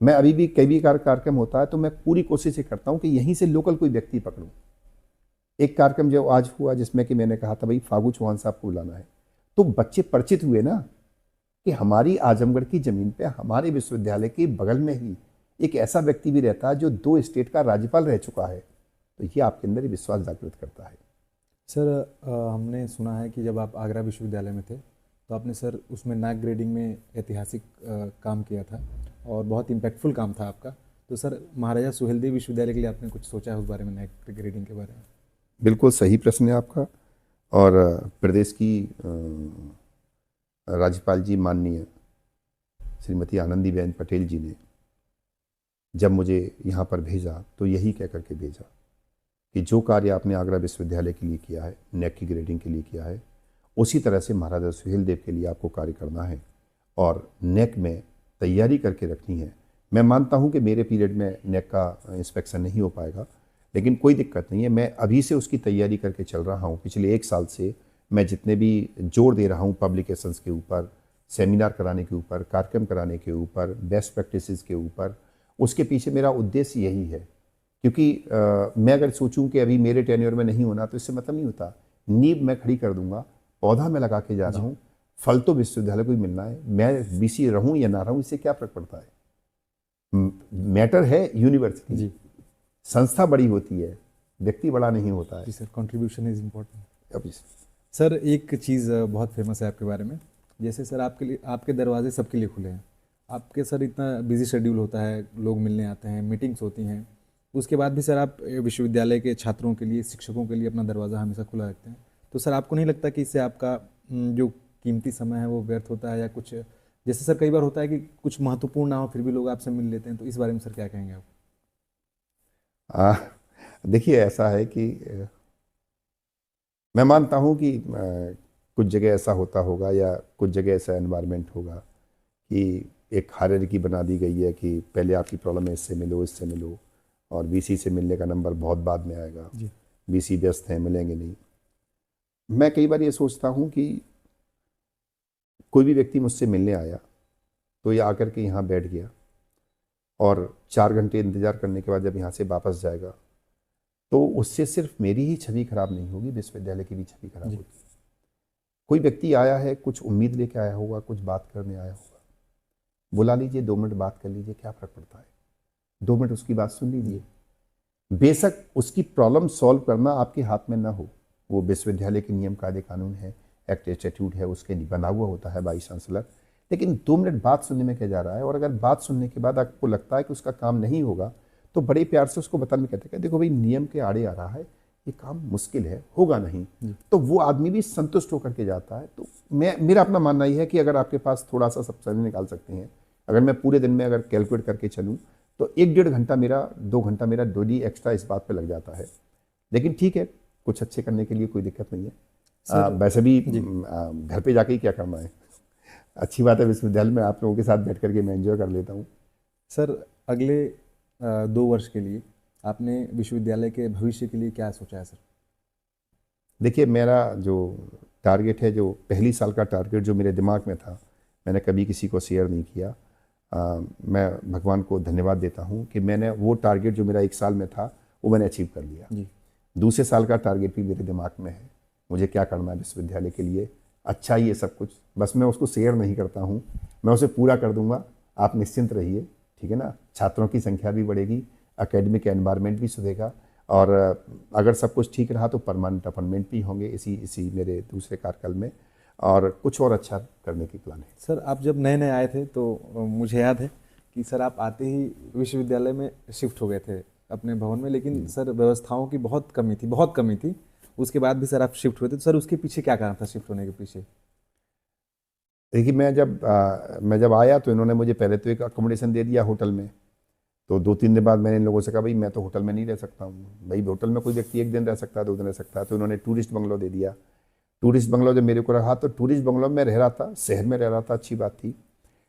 मैं अभी भी कई भी कार्यक्रम होता है तो मैं पूरी कोशिश ये करता हूँ कि यहीं से लोकल कोई व्यक्ति पकड़ूँ। एक कार्यक्रम जो आज हुआ जिसमें कि मैंने कहा था भाई फागू चौहान साहब को बुलाना है, तो बच्चे परिचित हुए ना कि हमारी आजमगढ़ की ज़मीन पे हमारे विश्वविद्यालय के बगल में ही एक ऐसा व्यक्ति भी रहता है जो 2 स्टेट का राज्यपाल रह चुका है। तो ये आपके अंदर विश्वास जागृत करता है। सर हमने सुना है कि जब आप आगरा विश्वविद्यालय में थे तो आपने सर उसमें नैक ग्रेडिंग में ऐतिहासिक काम किया था और बहुत इम्पैक्टफुल काम था आपका। तो सर महाराजा सुहेलदेव विश्वविद्यालय के लिए आपने कुछ सोचा है उस बारे में, नैक ग्रेडिंग के बारे में? बिल्कुल सही प्रश्न है आपका। और प्रदेश की राज्यपाल जी माननीय श्रीमती आनंदीबेन पटेल जी ने जब मुझे यहाँ पर भेजा तो यही कह करके भेजा कि जो कार्य आपने आगरा विश्वविद्यालय के लिए किया है, नैक की ग्रेडिंग के लिए किया है, उसी तरह से महाराजा सुहेलदेव के लिए आपको कार्य करना है और नैक में तैयारी करके रखनी है। मैं मानता हूँ कि मेरे पीरियड में नैक का इंस्पेक्शन नहीं हो पाएगा, लेकिन कोई दिक्कत नहीं है, मैं अभी से उसकी तैयारी करके चल रहा हूँ। पिछले 1 साल से मैं जितने भी जोर दे रहा हूँ पब्लिकेशंस के ऊपर, सेमिनार कराने के ऊपर, कार्यक्रम कराने के ऊपर, बेस्ट प्रैक्टिसेस के ऊपर, उसके पीछे मेरा उद्देश्य यही है। क्योंकि मैं अगर सोचूं कि अभी मेरे टेन्योर में नहीं होना तो इससे मतलब नहीं होता। नींव मैं खड़ी कर दूंगा, पौधा मैं लगा के जा रहा हूँ, फल तो विश्वविद्यालय को ही मिलना है। मैं बीसी रहूं या ना रहूं इससे क्या फर्क पड़ता है। मैटर है यूनिवर्सिटी, जी संस्था बड़ी होती है, व्यक्ति बड़ा नहीं होता है। जी सर, कंट्रीब्यूशन इज इम्पोर्टेंट। अभी सर एक चीज़ बहुत फेमस है आपके बारे में, जैसे सर आपके लिए आपके दरवाजे सबके लिए खुले हैं। आपके सर इतना बिजी शेड्यूल होता है, लोग मिलने आते हैं, मीटिंग्स होती हैं, उसके बाद भी सर आप विश्वविद्यालय के छात्रों के लिए, शिक्षकों के लिए अपना दरवाज़ा हमेशा खुला रखते हैं। तो सर आपको नहीं लगता कि इससे आपका जो कीमती समय है वो व्यर्थ होता है, या कुछ जैसे सर कई बार होता है कि कुछ महत्वपूर्ण ना हो फिर भी लोग आपसे मिल लेते हैं, तो इस बारे में सर क्या कहेंगे आप? देखिए ऐसा है कि मैं मानता हूँ कि कुछ जगह ऐसा होता होगा या कुछ जगह ऐसा एनवायरनमेंट होगा कि एक हायरार्की बना दी गई है कि पहले आपकी प्रॉब्लम है, इससे मिलो, इससे मिलो, और बीसी से मिलने का नंबर बहुत बाद में आएगा, बीसी व्यस्त हैं, मिलेंगे नहीं। मैं कई बार ये सोचता हूँ कि कोई भी व्यक्ति मुझसे मिलने आया तो ये आकर के यहाँ बैठ गया और 4 घंटे इंतज़ार करने के बाद जब यहाँ से वापस जाएगा तो उससे सिर्फ मेरी ही छवि खराब नहीं होगी, विश्वविद्यालय की भी छवि खराब होगी। कोई व्यक्ति आया है, कुछ उम्मीद लेके आया होगा, कुछ बात करने आया होगा, बुला लीजिए, 2 मिनट बात कर लीजिए, क्या फ़र्क पड़ता है। 2 मिनट उसकी बात सुन लीजिए। बेशक उसकी प्रॉब्लम सॉल्व करना आपके हाथ में ना हो, वो विश्वविद्यालय के नियम कायदे कानून है, एक्ट स्टैट्यूट है, उसके बना हुआ होता है वाइस चांसलर। लेकिन 2 मिनट बात सुनने में क्या जा रहा है। और अगर बात सुनने के बाद आपको लगता है कि उसका काम नहीं होगा तो बड़े प्यार से उसको बताने में कहते हैं, देखो भाई नियम के आड़े आ रहा है, ये काम मुश्किल है, होगा नहीं, तो वो आदमी भी संतुष्ट होकर के जाता है। तो मेरा अपना मानना ये है कि अगर आपके पास थोड़ा सा सब समय निकाल सकते हैं, अगर मैं पूरे दिन में अगर कैलकुलेट करके चलूँ तो 1-1.5 घंटा मेरा, 2 घंटा मेरा डेली एक्स्ट्रा इस बात पे लग जाता है। लेकिन ठीक है, कुछ अच्छे करने के लिए कोई दिक्कत नहीं है। वैसे भी घर पे जाके ही क्या करना है, अच्छी बात है विश्वविद्यालय में आप लोगों के साथ बैठ करके मैं एंजॉय कर लेता हूँ। सर अगले 2 वर्ष के लिए आपने विश्वविद्यालय के भविष्य के लिए क्या सोचा है सर? देखिए मेरा जो टारगेट है, जो पहली साल का टारगेट जो मेरे दिमाग में था, मैंने कभी किसी को शेयर नहीं किया। मैं भगवान को धन्यवाद देता हूँ कि मैंने वो टारगेट जो मेरा 1 साल में था वो मैंने अचीव कर लिया। दूसरे साल का टारगेट भी मेरे दिमाग में है, मुझे क्या करना है विश्वविद्यालय के लिए, अच्छा ही है सब कुछ, बस मैं उसको शेयर नहीं करता हूँ, मैं उसे पूरा कर दूंगा। आप निश्चिंत रहिए, ठीक है ना। छात्रों की संख्या भी बढ़ेगी, एकेडमिक एनवायरनमेंट भी सुधरेगा, और अगर सब कुछ ठीक रहा तो परमानेंट अपॉइंटमेंट भी होंगे इसी मेरे दूसरे कार्यकाल में, और कुछ और अच्छा करने की प्लान है। सर आप जब नए नए आए थे तो मुझे याद है कि सर आप आते ही विश्वविद्यालय में शिफ्ट हो गए थे अपने भवन में, लेकिन सर व्यवस्थाओं की बहुत कमी थी। उसके बाद भी सर आप शिफ्ट हुए थे, तो सर उसके पीछे क्या कारण था शिफ्ट होने के पीछे? देखिए मैं जब आया तो इन्होंने मुझे पहले तो एक अकोमोडेशन दे दिया होटल में। तो 2-3 दिन बाद मैंने इन लोगों से कहा भाई मैं तो होटल में नहीं रह सकता हूँ, भाई होटल में कोई व्यक्ति 1 दिन रह सकता है, 2 दिन रह सकता है। तो इन्होंने टूरिस्ट बंगलो दे दिया। टूरिस्ट बंगलो जब मेरे को रहा तो टूरिस्ट बंगलो में रह रहा था, शहर में रह रहा था, अच्छी बात थी।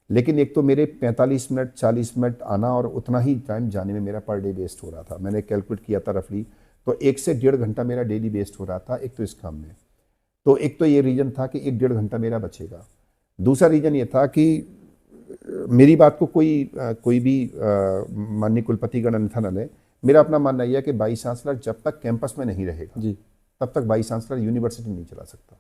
लेकिन एक तो मेरे 45 मिनट 40 मिनट आना और उतना ही टाइम जाने में मेरा पर डे वेस्ट हो रहा था। मैंने कैलकुलेट किया था रफली, तो 1 से 1.5 घंटा मेरा डेली वेस्ट हो रहा था, एक तो इस काम में। तो एक तो ये रीज़न था कि 1-1.5 घंटा मेरा बचेगा। दूसरा रीज़न ये था कि मेरी बात को कोई भी माननीय कुलपतिगण अन्यथा न ले। मेरा अपना मानना यह है कि वाइस चांसलर जब तक कैंपस में नहीं रहेगा जी, तब तक वाइस चांसलर यूनिवर्सिटी नहीं चला सकता।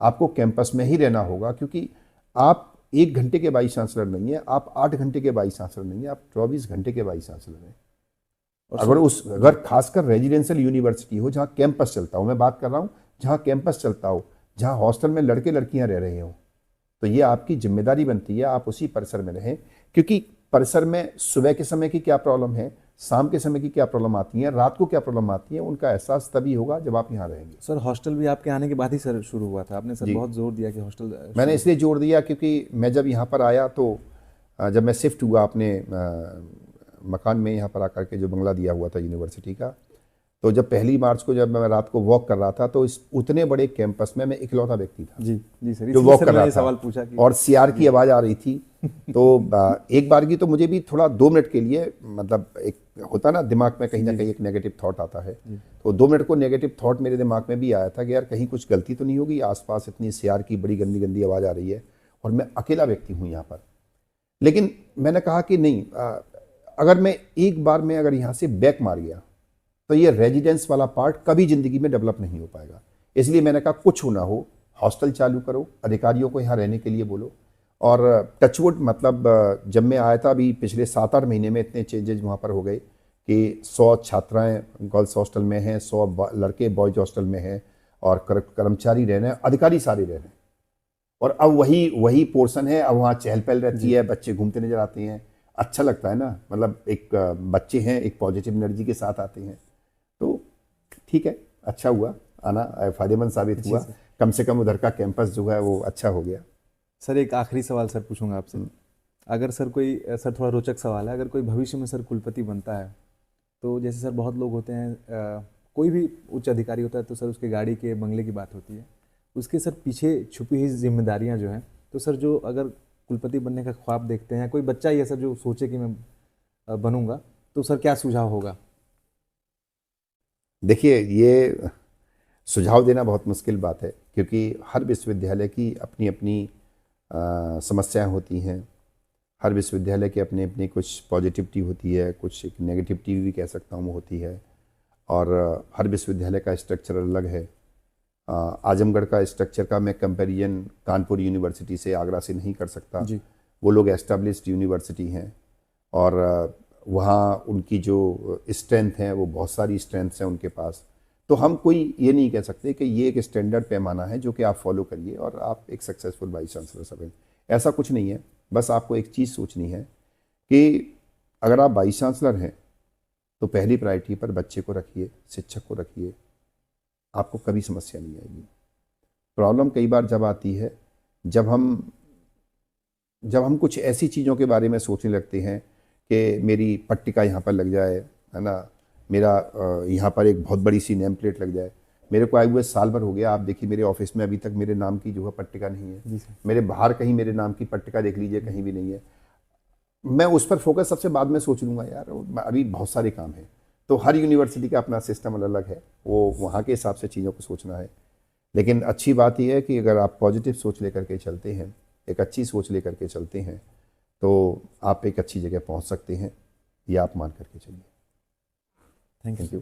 आपको कैंपस में ही रहना होगा, क्योंकि आप 1 घंटे के वाइस चांसलर नहीं है, आप 8 घंटे के वाइस चांसलर नहीं है, आप 24 घंटे के वाइस चांसलर हैं। अगर खासकर रेजिडेंशियल यूनिवर्सिटी हो जहाँ कैंपस चलता हो, मैं बात कर रहा हूँ जहाँ कैंपस चलता हो, जहाँ हॉस्टल में लड़के लड़कियाँ रह रहे हो, तो ये आपकी जिम्मेदारी बनती है आप उसी परिसर में रहें। क्योंकि परिसर में सुबह के समय की क्या प्रॉब्लम है, शाम के समय की क्या प्रॉब्लम आती है, रात को क्या प्रॉब्लम आती है, उनका एहसास तभी होगा जब आप यहाँ रहेंगे। सर हॉस्टल भी आपके आने के बाद ही सर शुरू हुआ था, आपने सर बहुत जोर दिया कि हॉस्टल। मैंने इसलिए जोर दिया क्योंकि मैं जब यहाँ पर आया तो जब मैं शिफ्ट हुआ अपने मकान में, यहाँ पर आकर के जो बंगला दिया हुआ था यूनिवर्सिटी का, तो जब 1 मार्च को जब मैं रात को वॉक कर रहा था तो इस उतने बड़े कैंपस में मैं इकलौता व्यक्ति था जी जी सर, जो इसलिए वॉक सर कर मैंने रहा ये था सवाल पूछा कि और सीआर की आवाज़ आ रही थी। तो एक बार की तो मुझे भी थोड़ा 2 मिनट के लिए, मतलब एक होता ना दिमाग में कहीं ना कहीं एक नेगेटिव थॉट आता है, तो 2 मिनट को नेगेटिव थॉट मेरे दिमाग में भी आया था कि यार कहीं कुछ गलती तो नहीं होगी, आसपास इतनी सीआर की बड़ी गंदी गंदी आवाज़ आ रही है और मैं अकेला व्यक्ति हूँ यहाँ पर। लेकिन मैंने कहा कि नहीं, अगर मैं एक बार में अगर यहाँ से बैक मार गया तो ये रेजिडेंस वाला पार्ट कभी ज़िंदगी में डेवलप नहीं हो पाएगा। इसलिए मैंने कहा कुछ हो ना हो, हॉस्टल चालू करो, अधिकारियों को यहाँ रहने के लिए बोलो। और टचवुड, मतलब जब मैं आया था अभी पिछले 7-8 महीने में इतने चेंजेज वहाँ पर हो गए कि 100 छात्राएं गर्ल्स हॉस्टल में हैं, 100 लड़के बॉयज हॉस्टल में हैं, और कर्मचारी रह रहे हैं, अधिकारी सारे रह रहे हैं। और अब वही पोर्शन है, अब वहाँ चहल पहल रहती है, बच्चे घूमते नजर आते हैं, अच्छा लगता है ना, मतलब एक बच्चे हैं, एक पॉजिटिव एनर्जी के साथ आते हैं। तो ठीक है, अच्छा हुआ आना, फायदेमंद साबित हुआ, कम से कम उधर का कैंपस जो है वो अच्छा हो गया। सर एक आखिरी सवाल सर पूछूंगा आपसे। अगर सर कोई, सर थोड़ा रोचक सवाल है, अगर कोई भविष्य में सर कुलपति बनता है तो जैसे सर बहुत लोग होते हैं, कोई भी उच्च अधिकारी होता है तो सर उसके गाड़ी के बंगले की बात होती है, उसके सर पीछे छुपी हुई जिम्मेदारियां जो हैं, तो सर जो अगर कुलपति बनने का ख्वाब देखते हैं, कोई बच्चा ही है सर जो सोचे कि मैं बनूंगा, तो सर क्या सुझाव होगा? देखिए, ये सुझाव देना बहुत मुश्किल बात है, क्योंकि हर विश्वविद्यालय की अपनी अपनी समस्याएं होती हैं, हर विश्वविद्यालय की अपनी अपनी कुछ पॉजिटिविटी होती है, कुछ एक नेगेटिविटी भी कह सकता हूँ वो होती है, और हर विश्वविद्यालय का स्ट्रक्चर अलग है। आजमगढ़ का स्ट्रक्चर का मैं कंपैरिजन कानपुर यूनिवर्सिटी से, आगरा से नहीं कर सकता जी। वो लोग एस्टेब्लिश्ड यूनिवर्सिटी हैं, और वहाँ उनकी जो स्ट्रेंथ है वो बहुत सारी स्ट्रेंथ्स हैं उनके पास। तो हम कोई ये नहीं कह सकते कि ये एक स्टैंडर्ड पैमाना है जो कि आप फॉलो करिए और आप एक सक्सेसफुल वाइस चांसलर सब, ऐसा कुछ नहीं है। बस आपको एक चीज़ सोचनी है कि अगर आप वाइस चांसलर हैं तो पहली प्रायोरिटी पर बच्चे को रखिए, शिक्षक को रखिए, आपको कभी समस्या नहीं आएगी। प्रॉब्लम कई बार जब आती है जब हम कुछ ऐसी चीज़ों के बारे में सोचने लगते हैं कि मेरी पट्टिका यहाँ पर लग जाए, है ना, मेरा यहाँ पर एक बहुत बड़ी सी नेम प्लेट लग जाए। मेरे को आए हुए साल भर हो गया, आप देखिए मेरे ऑफिस में अभी तक मेरे नाम की जो है पट्टिका नहीं है। मेरे बाहर कहीं मेरे नाम की पट्टिका देख लीजिए, कहीं भी नहीं है। मैं उस पर फोकस सबसे बाद में सोच लूँगा, यार अभी बहुत सारे काम हैं। तो हर यूनिवर्सिटी का अपना सिस्टम अलग अलग है, वो वहाँ के हिसाब से चीज़ों को सोचना है। लेकिन अच्छी बात यह है कि अगर आप पॉजिटिव सोच लेकर के चलते हैं, एक अच्छी सोच लेकर के चलते हैं, तो आप एक अच्छी जगह पहुँच सकते हैं, ये आप मान करके चलिए। Thank you.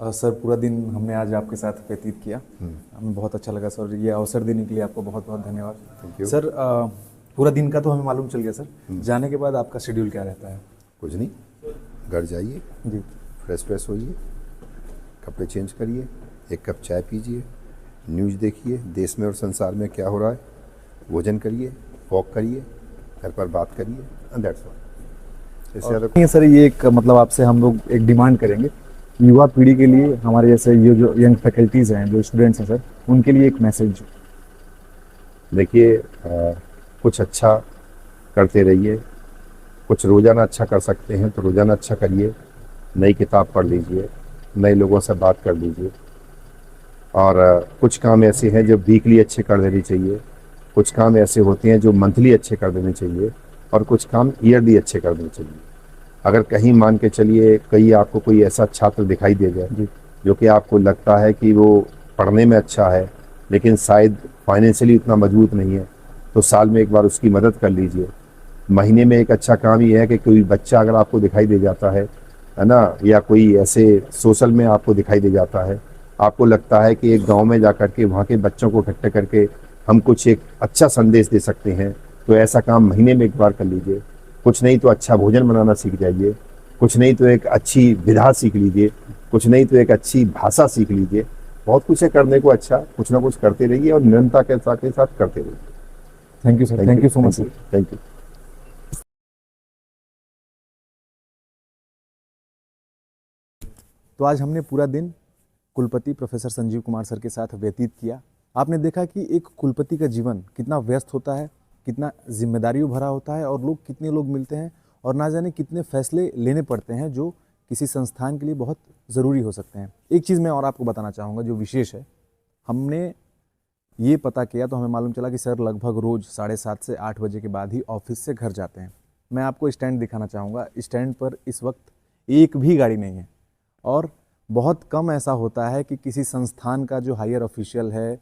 सर पूरा दिन हमने आज आपके साथ व्यतीत किया, हमें बहुत अच्छा लगा सर। ये अवसर देने के लिए आपको बहुत बहुत धन्यवाद। थैंक यू सर पूरा दिन का तो हमें मालूम चल गया सर, जाने के बाद आपका शेड्यूल क्या रहता है? कुछ नहीं, घर जाइए, जी, फ्रेश होइए, कपड़े चेंज करिए, एक कप चाय पीजिए, न्यूज़ देखिए, देश में और संसार में क्या हो रहा है, भोजन करिए, वॉक करिए, घर पर बात करिए, एंड दैट्स ऑल। इससे ज़्यादा सर ये एक मतलब आपसे हम लोग एक डिमांड करेंगे, युवा पीढ़ी के लिए, हमारे जैसे ये जो यंग फैकल्टीज़ हैं, जो स्टूडेंट्स हैं सर, उनके लिए एक मैसेज। देखिए, कुछ अच्छा करते रहिए, कुछ रोज़ाना अच्छा कर सकते हैं तो रोज़ाना अच्छा करिए, नई किताब पढ़ लीजिए, नए लोगों से बात कर लीजिए, और कुछ काम ऐसे हैं जो वीकली अच्छे कर देने चाहिए, कुछ काम ऐसे होते हैं जो मंथली अच्छे कर देने चाहिए, और कुछ काम ईयरली अच्छे कर देने चाहिए। अगर कहीं मान के चलिए कहीं आपको कोई ऐसा छात्र दिखाई दे जाए जो कि आपको लगता है कि वो पढ़ने में अच्छा है लेकिन शायद फाइनेंशियली उतना मजबूत नहीं है, तो साल में एक बार उसकी मदद कर लीजिए। महीने में एक अच्छा काम ये है कि कोई बच्चा अगर आपको दिखाई दे जाता है ना, या कोई ऐसे सोशल में आपको दिखाई दे जाता है, आपको लगता है कि एक गांव में जा कर के वहाँ के बच्चों को इकट्ठे करके हम कुछ एक अच्छा संदेश दे सकते हैं, तो ऐसा काम महीने में एक बार कर लीजिए। कुछ नहीं तो अच्छा भोजन बनाना सीख जाइए, कुछ नहीं तो एक अच्छी विधा सीख लीजिए, कुछ नहीं तो एक अच्छी भाषा सीख लीजिए, बहुत कुछ है करने को, अच्छा कुछ ना कुछ करते रहिए और निरंतरता के साथ करते रहिए। Thank you sir, thank you so much sir. Thank you. तो आज हमने पूरा दिन कुलपति प्रोफेसर संजीव कुमार सर के साथ व्यतीत किया। आपने देखा कि एक कुलपति का जीवन कितना व्यस्त होता है, कितना जिम्मेदारियों भरा होता है और लोग कितने लोग मिलते हैं और ना जाने कितने फैसले लेने पड़ते हैं जो किसी संस्थान के लिए बहुत ज़रूरी हो सकते हैं। एक चीज़ मैं और आपको बताना चाहूँगा जो विशेष है, हमने ये पता किया तो हमें मालूम चला कि सर लगभग रोज़ 7:30 से 8 बजे के बाद ही ऑफिस से घर जाते हैं। मैं आपको स्टैंड दिखाना चाहूँगा, स्टैंड पर इस वक्त एक भी गाड़ी नहीं है और बहुत कम ऐसा होता है कि किसी संस्थान का जो हायर ऑफिशियल है,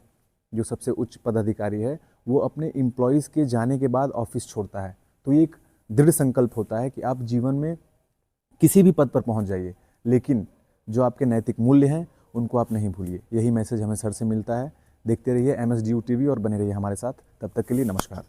जो सबसे उच्च पदाधिकारी है, वो अपने एम्प्लॉयज़ के जाने के बाद ऑफिस छोड़ता है। तो ये एक दृढ़ संकल्प होता है कि आप जीवन में किसी भी पद पर पहुंच जाइए, लेकिन जो आपके नैतिक मूल्य हैं उनको आप नहीं भूलिए। यही मैसेज हमें सर से मिलता है। देखते रहिए MSDU TV और बने रहिए हमारे साथ। तब तक के लिए नमस्कार।